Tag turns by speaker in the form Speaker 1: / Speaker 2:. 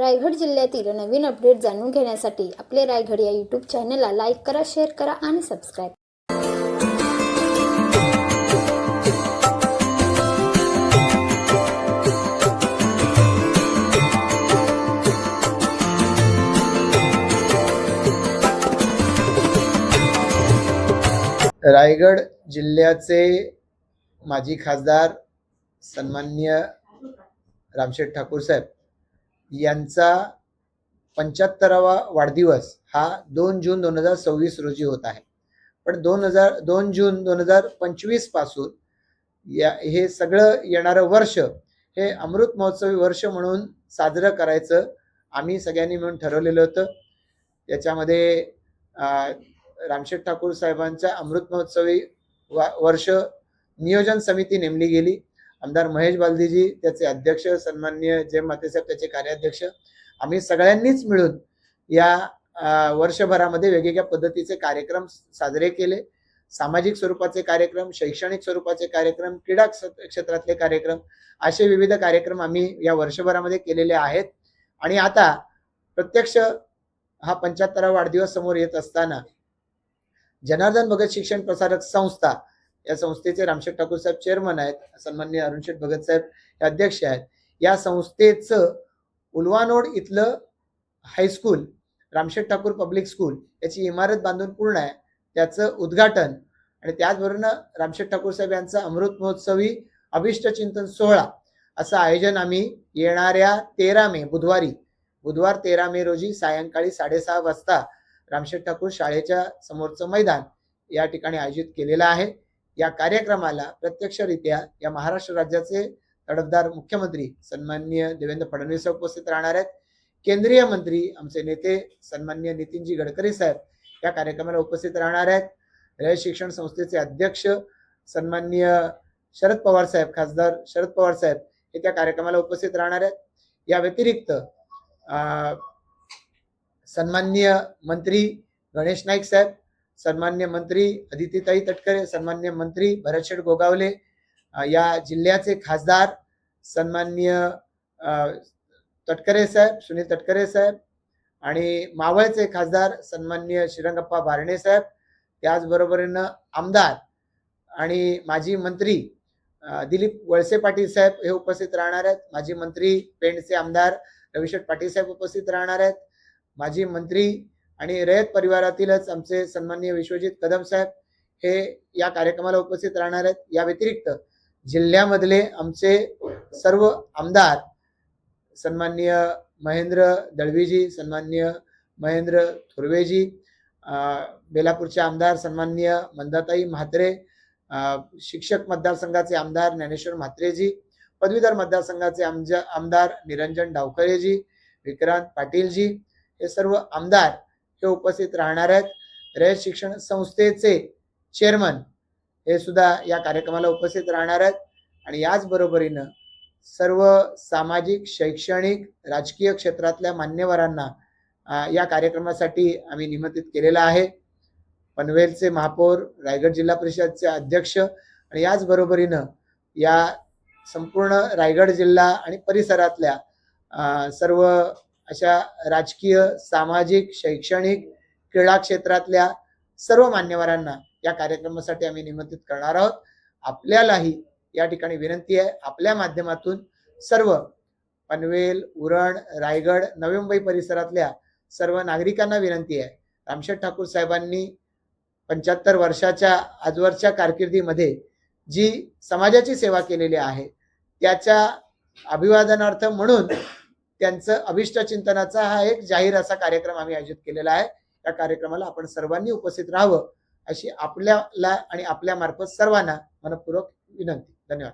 Speaker 1: रायगड जिल्ह्यातील नवीन अपडेट जाणून घेण्यासाठी आपले रायगड या यूट्यूब चॅनलला लाईक करा, शेअर करा आणि सबस्क्राईब.
Speaker 2: रायगड जिल्ह्याचे माजी खासदार सन्माननीय रामशेठ ठाकूर साहेब यांचा 75वा वाढदिवस हा 2 जून 2026 रोजी होत आहे. पण 2 जून 2025 पासून हे सगळं येणारं वर्ष हे अमृत महोत्सवी वर्ष म्हणून साजरं करायचं आम्ही सगळ्यांनी मिळून ठरवलेलं होतं. याच्यामध्ये रामशेठ ठाकूर साहेबांच्या अमृत महोत्सवी वर्ष नियोजन समिती नेमली गेली. आमदार महेश बालदीजी त्याचे अध्यक्ष, सन्माननीय जय मातेसाहेब त्याचे कार्याध्यक्ष, आम्ही सगळ्यांनीच मिळून या वर्षभरामध्ये वेगवेगळ्या पद्धतीचे कार्यक्रम साजरे केले. सामाजिक स्वरूपाचे कार्यक्रम, शैक्षणिक स्वरूपाचे कार्यक्रम, क्रीडा क्षेत्रातले कार्यक्रम, असे विविध कार्यक्रम आम्ही या वर्षभरामध्ये केलेले आहेत. आणि आता प्रत्यक्ष हा 75वा वाढदिवस समोर येत असताना जनार्दन भगत शिक्षण प्रसारक संस्था या संस्थेचे रामशेठ ठाकूर साहेब चेअरमन आहेत, सन्माननीय अरुणशेठ भगत साहेब हे अध्यक्ष आहेत. या संस्थेचं उलवानोड इथलं high school Ramsheth Thakur public school याची इमारत बांधून पूर्ण आहे, त्याचं उद्घाटन आणि त्याचबरोबर रामशेठ ठाकूर साहेब यांचा अमृत महोत्सवी अभिष्ट चिंतन सोहळा असं आयोजन आम्ही येणाऱ्या 13 मे बुधवार 13 मे रोजी सायंकाळी 6:30 वाजता रामशेठ ठाकूर शाळेच्या समोरचं मैदान या ठिकाणी आयोजित केलेलं आहे. या कार्यक्रमाला प्रत्यक्षरित्या या महाराष्ट्र राज्याचे तडफदार मुख्यमंत्री सन्माननीय देवेंद्र फडणवीस उपस्थित राहणार आहेत. केंद्रीय मंत्री आमचे नेते सन्माननीय नितीनजी गडकरी साहेब या कार्यक्रमाला उपस्थित राहणार आहेत. रयत शिक्षण संस्थेचे अध्यक्ष सन्माननीय शरद पवार साहेब, खासदार शरद पवार साहेब हे त्या कार्यक्रमाला उपस्थित राहणार आहेत. या व्यतिरिक्त सन्माननीय मंत्री गणेश नाईक साहेब, सन्मान्य मंत्री अदितीताई तटकरे, सन्मान्य मंत्री भरतशेठ गोगावले, या जिल्ह्याचे खासदार सन्माननीय तटकरे साहेब, सुनील तटकरे साहेब, आणि मावळचे खासदार सन्माननीय श्रीरंगप्पा बारणे साहेब, त्याचबरोबरीनं आमदार आणि माजी मंत्री दिलीप वळसे पाटील साहेब हे उपस्थित राहणार आहेत. माजी मंत्री पेंडचे आमदार रविशेठ पाटील साहेब उपस्थित राहणार आहेत. माजी मंत्री आणि रयत परिवारातीलच आमचे सन्माननीय विश्वजित कदम साहेब हे या कार्यक्रमाला उपस्थित राहणार आहेत. या व्यतिरिक्त जिल्ह्यामधले आमचे सर्व आमदार सन्माननीय महेंद्र दळवीजी, सन्माननीय महेंद्र थुर्वेजी, बेलापूरचे आमदार सन्माननीय मंदाताई म्हात्रे, शिक्षक मतदारसंघाचे आमदार ज्ञानेश्वर म्हात्रेजी, पदवीधर मतदारसंघाचे आमदार निरंजन डावखरेजी, विक्रांत पाटीलजी हे सर्व आमदार हे उपस्थित राहणार आहेत. रयत शिक्षण संस्थेचे चेअरमन हे सुद्धा या कार्यक्रमाला उपस्थित राहणार आहेत. आणि याच बरोबरीनं सर्व सामाजिक, शैक्षणिक, राजकीय क्षेत्रातल्या मान्यवरांना या कार्यक्रमासाठी आम्ही निमंत्रित केलेलं आहे. पनवेलचे महापौर, रायगड जिल्हा परिषदचे अध्यक्ष आणि याच बरोबरीनं या संपूर्ण रायगड जिल्हा आणि परिसरातल्या सर्व अशा राजकीय, सामाजिक, शैक्षणिक, क्रीडा क्षेत्रातल्या सर्व मान्यवरांना या कार्यक्रमासाठी आम्ही निमंत्रित करणार आहोत. आपल्यालाही या ठिकाणी विनंती आहे, आपल्या माध्यमातून सर्व पनवेल, उरण, रायगड, नवी मुंबई परिसरातल्या सर्व नागरिकांना विनंती आहे, रामशेठ ठाकूर साहेबांनी 75 वर्षाच्या आजवरच्या कारकिर्दीमध्ये जी समाजाची सेवा केलेली आहे त्याच्या अभिवादनार्थ म्हणून त्यांचं अभिष्ट चिंतनाचा हा एक जाहीर असा कार्यक्रम आम्ही आयोजित केलेला आहे. या कार्यक्रमाला आपण सर्वांनी उपस्थित राहावं अशी आपल्याला आणि आपल्या मार्फत सर्वांना मनपूर्वक विनंती. धन्यवाद.